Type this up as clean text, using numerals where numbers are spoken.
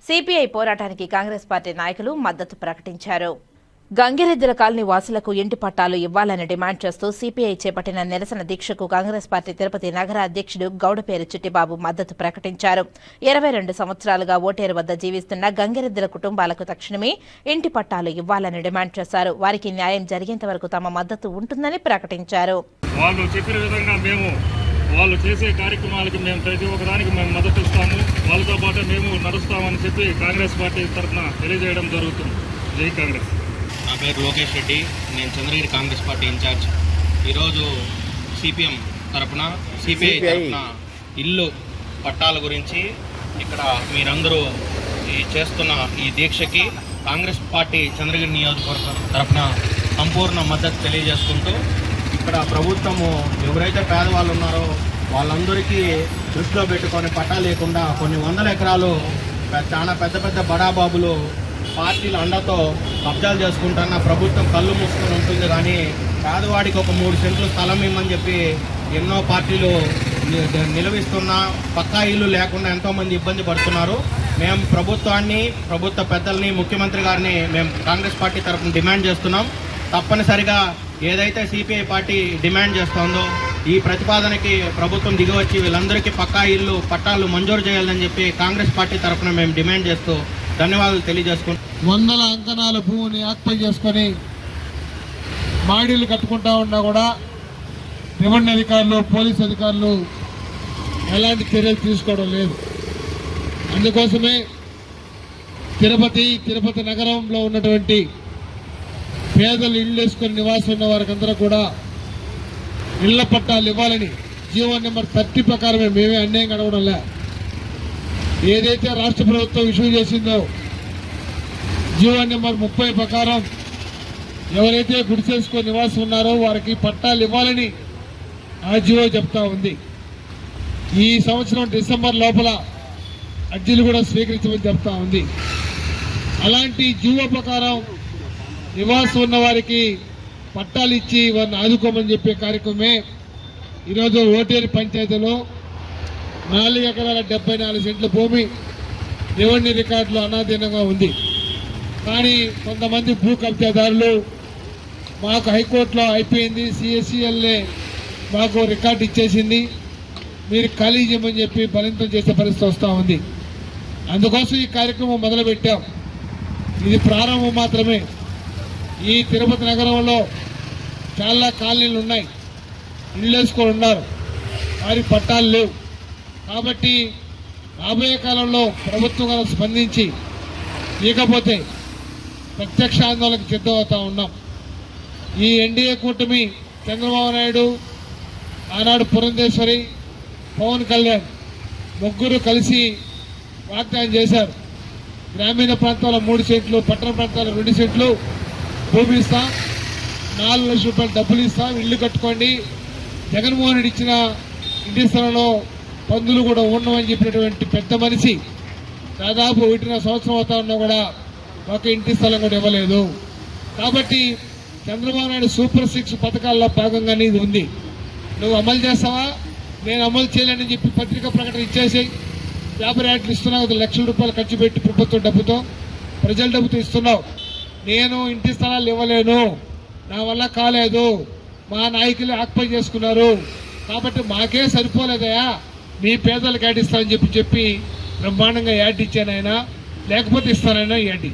CPI పోరాటానికి Congress party నాయకులు మద్దతు ప్రకటించారు. గంగిరెద్దుల కాలనీ వాసులకు ఇంటి పట్టాలు ఇవ్వాలని డిమాండ్ చేస్తూ సిపిఐ చేపట్టిన నిరసన దీక్షకు కాంగ్రెస్ పార్టీ తిరుపతి నగర అధ్యక్షుడు గౌడపేరు చిట్టిబాబు మద్దతు ప్రకటించారు. 22 సంవత్సరాలుగా ఓటేరు వద్ద జీవిస్తున్న గంగిరెద్దుల కుటుంబాలకు తక్షణమే ఇంటి పట్టాలు ఇవ్వాలని డిమాండ్ చేశారు. వారికి న్యాయం జరిగేంత వరకు తమ మద్దతు ఉంటుందని ప్రకటించారు. వాళ్ళు చేసే కార్యక్రమాలకి మేము ప్రతి ఒక్కదానికి మేము మద్దతు ఇస్తాము, వాళ్ళతో పాటు మేము నడుస్తామని చెప్పి కాంగ్రెస్ పార్టీ తరఫున తెలియజేయడం జరుగుతుంది. జై కాంగ్రెస్. నా పేరు లోకేష్ రెడ్డి, నేను చంద్రగిరి కాంగ్రెస్ పార్టీ ఇన్ఛార్జ్. ఈరోజు సిపిఐ తరఫున ఇల్లు పట్టాల గురించి ఇక్కడ మీరందరూ చేస్తున్న ఈ దీక్షకి కాంగ్రెస్ పార్టీ చంద్రగిరి నియోజకవర్గం తరఫున సంపూర్ణ మద్దతు తెలియజేసుకుంటూ ఇక్కడ ప్రభుత్వము ఎవరైతే పేదవాళ్ళు ఉన్నారో వాళ్ళందరికీ దృష్టిలో పెట్టుకొని పట్టా లేకుండా కొన్ని వందల ఎకరాలు చాలా పెద్ద పెద్ద బడాబాబులు పార్టీల అండతో కబ్జాలు చేసుకుంటున్న ప్రభుత్వం కళ్ళు మూసుకొని ఉంటుంది. కానీ పేదవాడికి ఒక 3 సెంట్లు స్థలం ఇమ్మని చెప్పి ఎన్నో పార్టీలు నిలవిస్తున్న పక్కా ఇల్లు లేకుండా ఎంతోమంది ఇబ్బంది పడుతున్నారు. మేము ప్రభుత్వాన్ని, ప్రభుత్వ పెద్దల్ని, ముఖ్యమంత్రి గారిని మేము కాంగ్రెస్ పార్టీ తరఫున డిమాండ్ చేస్తున్నాం. తప్పనిసరిగా ఏదైతే సిపిఐ పార్టీ డిమాండ్ చేస్తోందో ఈ ప్రతిపాదనకి ప్రభుత్వం దిగివచ్చి వీళ్ళందరికీ పక్కా ఇల్లు పట్టాలు మంజూరు చేయాలని చెప్పి కాంగ్రెస్ పార్టీ తరఫున మేము డిమాండ్ చేస్తూ ధన్యవాదాలు తెలియజేసుకుంటాం. వందల అంకణాల భూమిని ఆక్యుపై చేసుకొని మాడీలు కట్టుకుంటా ఉన్నా కూడా రెవెన్యూ అధికారులు, పోలీసు అధికారులు ఎలాంటి చర్యలు తీసుకోవడం లేదు. అందుకోసమే తిరుపతి నగరంలో ఉన్నటువంటి పేదలు ఇళ్ళు వేసుకొని నివాసం ఉన్న వారికందరూ కూడా ఇళ్ల పట్టాలు ఇవ్వాలని జీవో నెంబర్ 30 ప్రకారమే మేమే అన్యాయం గడవడం లే. ఏదైతే రాష్ట్ర ప్రభుత్వం ఇష్యూ చేసిందో జీవో నెంబర్ 30 ప్రకారం ఎవరైతే గుడిసేసుకొని నివాసం ఉన్నారో వారికి పట్టాలు ఇవ్వాలని ఆ జీవో చెప్తా ఉంది. ఈ సంవత్సరం డిసెంబర్ లోపల అర్జీలు కూడా స్వీకరించమని చెప్తా ఉంది. అలాంటి జీవో ప్రకారం నివాసం ఉన్న వారికి పట్టాలు ఇచ్చి వారిని ఆదుకోమని చెప్పే కార్యక్రమమే ఈరోజు ఓటేరు పంచాయతీలో 4 ఎకరాల 74 సెంట్ల భూమి రెవెన్యూ రికార్డులో అనాధీనంగా ఉంది. కానీ కొంతమంది భూ కబ్జాదారులు మాకు హైకోర్టులో అయిపోయింది, సిఎస్సిఎల్ఏ మాకు రికార్డు ఇచ్చేసింది, మీరు ఖాళీ చేయమని చెప్పి బలింతం చేసే పరిస్థితి వస్తూ ఉంది. అందుకోసం ఈ కార్యక్రమం మొదలుపెట్టాం. ఇది ప్రారంభం మాత్రమే. ఈ తిరుపతి నగరంలో చాలా కాలనీలు ఉన్నాయి, ఇళ్ళు వేసుకొని ఉన్నారు, వారికి పట్టాలు లేవు. కాబట్టి రాబోయే కాలంలో ప్రభుత్వం స్పందించి ఇకపోతే ప్రత్యక్ష ఆందోళనకు సిద్ధమవుతా ఉన్నాం. ఈ ఎన్డీఏ కూటమి చంద్రబాబు నాయుడు, ఆనాడు పురంధేశ్వరి, పవన్ కళ్యాణ్ ముగ్గురు కలిసి వాగ్దానం చేశారు. గ్రామీణ ప్రాంతాల్లో 3 సెంట్లు, పట్టణ ప్రాంతాల్లో 2 సెంట్లు భూమి ఇస్తాం, 4 లక్షల రూపాయలు డబ్బులు ఇస్తాం, ఇల్లు కట్టుకోండి. జగన్మోహన్ రెడ్డి ఇచ్చిన ఇంటి స్థలంలో పందులు కూడా ఉండవని చెప్పినటువంటి పెద్ద మనిషి దాదాపు 1.5 సంవత్సరం అవుతా ఉన్నా కూడా ఒక ఇంటి స్థలం కూడా ఇవ్వలేదు. కాబట్టి చంద్రబాబు నాయుడు సూపర్ 6 పథకాల్లో భాగంగానే ఇది ఉంది. నువ్వు అమలు చేస్తావా, నేను అమలు చేయలేనని చెప్పి పత్రికా ప్రకటన ఇచ్చేసి 50 యాక్ట్లు ఇస్తున్నావు, 1 లక్షల రూపాయలు ఖర్చు పెట్టి ప్రభుత్వం డబ్బుతో, ప్రజల డబ్బుతో ఇస్తున్నావు. నేను ఇంటి స్థలాలు ఇవ్వలేను, నా వల్ల కాలేదు, మా నాయకులు ఆక్యుపై చేసుకున్నారు, కాబట్టి మాకే సరిపోలేదయా, మీ పేదలకు యాడ్ ఇస్తానని చెప్పి బ్రహ్మాండంగా యాడ్ ఇచ్చానైనా, లేకపోతే ఇస్తానైనా యాడ్.